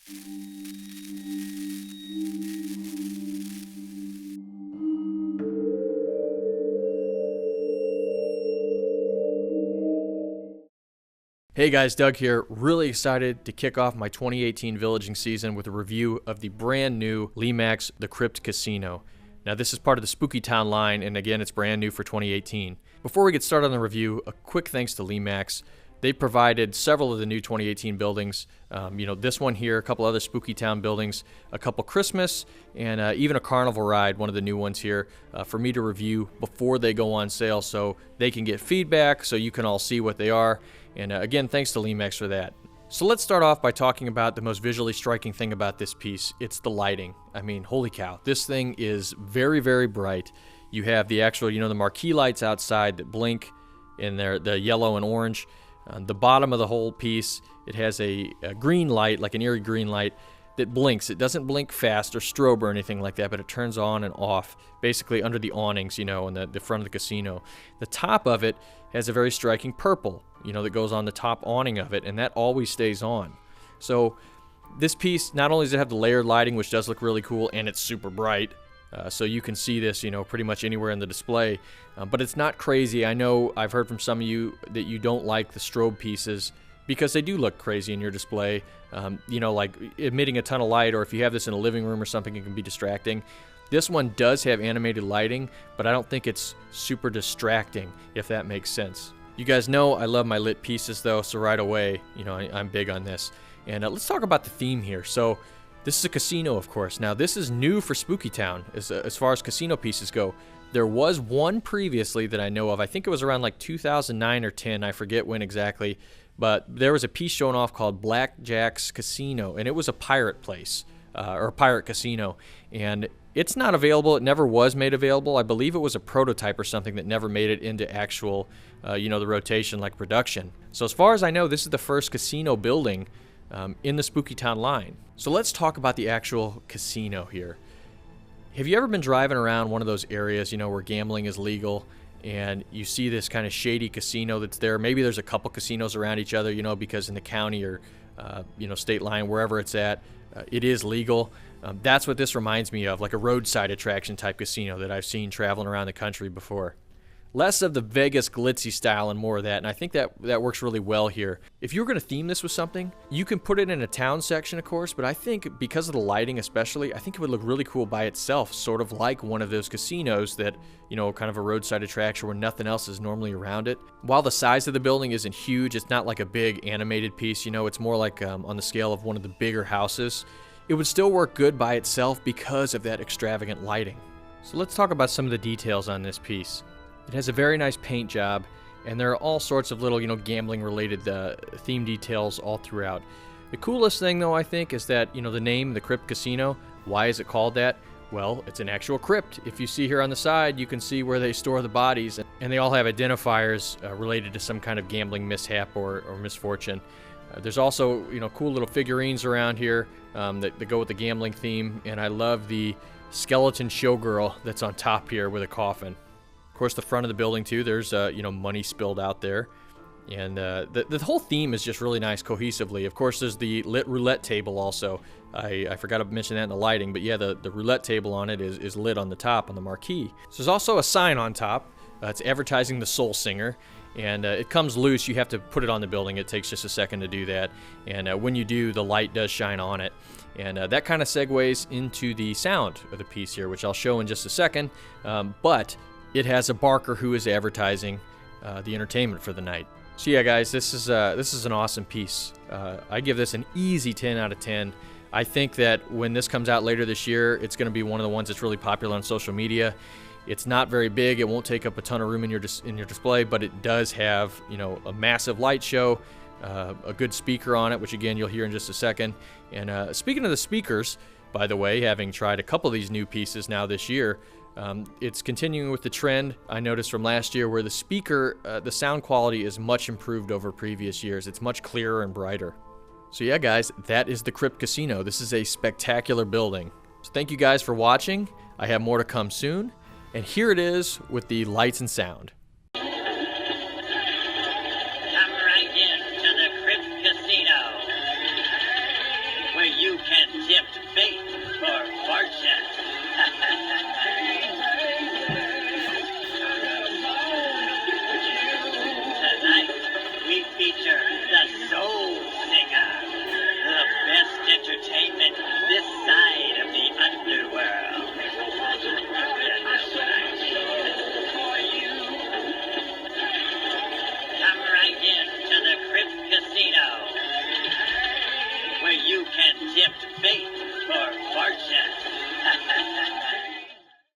Hey guys, Doug here. Really excited to kick off my 2018 villaging season with a review of the brand new Lemax The Crypt Casino. Now this is part of the Spooky Town line, and again it's brand new for 2018. Before we get started on the review, a quick thanks to Lemax. They provided several of the new 2018 buildings. This one here, a couple other Spooky Town buildings, a couple Christmas, and even a carnival ride, one of the new ones here, for me to review before they go on sale so they can get feedback, so you can all see what they are. And again, thanks to Lemax for that. So let's start off by talking about the most visually striking thing about this piece. It's the lighting. I mean, holy cow. This thing is very, very bright. You have the actual, the marquee lights outside that blink in there, the yellow and orange. On the bottom of the whole piece, it has a green light, like an eerie green light, that blinks. It doesn't blink fast or strobe or anything like that, but it turns on and off, basically under the awnings, in the front of the casino. The top of it has a very striking purple, that goes on the top awning of it, and that always stays on. So this piece, not only does it have the layered lighting, which does look really cool, and it's super bright, so you can see this, pretty much anywhere in the display, but it's not crazy. I know I've heard from some of you that you don't like the strobe pieces because they do look crazy in your display, like emitting a ton of light, or if you have this in a living room or something, it can be distracting. This one does have animated lighting, but I don't think it's super distracting, if that makes sense. You guys know I love my lit pieces though, so right away, I'm big on this. And let's talk about the theme here. So this is a casino, of course. Now this is new for Spooky Town as far as casino pieces go. There was one previously that I know of. I think it was around like 2009 or 10. I forget when exactly. But there was a piece shown off called Blackjack's Casino, and it was a pirate place, or a pirate casino. And it's not available. It never was made available. I believe it was a prototype or something that never made it into actual, the rotation like production. So as far as I know, this is the first casino building in the Spooky Town line. So let's talk about the actual casino here. Have you ever been driving around one of those areas, where gambling is legal, and you see this kind of shady casino that's there? Maybe there's a couple casinos around each other, because in the county or, state line, wherever it's at, it is legal. That's what this reminds me of, like a roadside attraction type casino that I've seen traveling around the country before. Less of the Vegas glitzy style and more of that, and I think that works really well here. If you were going to theme this with something, you can put it in a town section, of course, but I think because of the lighting especially, I think it would look really cool by itself, sort of like one of those casinos that, kind of a roadside attraction where nothing else is normally around it. While the size of the building isn't huge, it's not like a big animated piece, it's more like on the scale of one of the bigger houses. It would still work good by itself because of that extravagant lighting. So let's talk about some of the details on this piece. It has a very nice paint job, and there are all sorts of little, gambling-related theme details all throughout. The coolest thing, though, I think, is that, the name, the Crypt Casino. Why is it called that? Well, it's an actual crypt. If you see here on the side, you can see where they store the bodies, and they all have identifiers related to some kind of gambling mishap or misfortune. There's also, cool little figurines around here that go with the gambling theme, and I love the skeleton showgirl that's on top here with a coffin. Of course, the front of the building, too, there's, money spilled out there. And the whole theme is just really nice cohesively. Of course, there's the lit roulette table also. I forgot to mention that in the lighting, but yeah, the roulette table on it is lit on the top, on the marquee. So there's also a sign on top. It's advertising the Soul Singer. And it comes loose. You have to put it on the building. It takes just a second to do that. And when you do, the light does shine on it. And that kind of segues into the sound of the piece here, which I'll show in just a second. But it has a barker who is advertising the entertainment for the night. So yeah, guys, this is an awesome piece. I give this an easy 10 out of 10. I think that when this comes out later this year, it's going to be one of the ones that's really popular on social media. It's not very big. It won't take up a ton of room in your display, but it does have, a massive light show, a good speaker on it, which again you'll hear in just a second. And speaking of the speakers, by the way, having tried a couple of these new pieces now this year, it's continuing with the trend I noticed from last year, where the speaker, the sound quality is much improved over previous years. It's much clearer and brighter. So yeah, guys, that is the Crypt Casino. This is a spectacular building. So thank you guys for watching. I have more to come soon. And here it is with the lights and sound. Come right in to the Crypt Casino, where you tempt fate or fortune.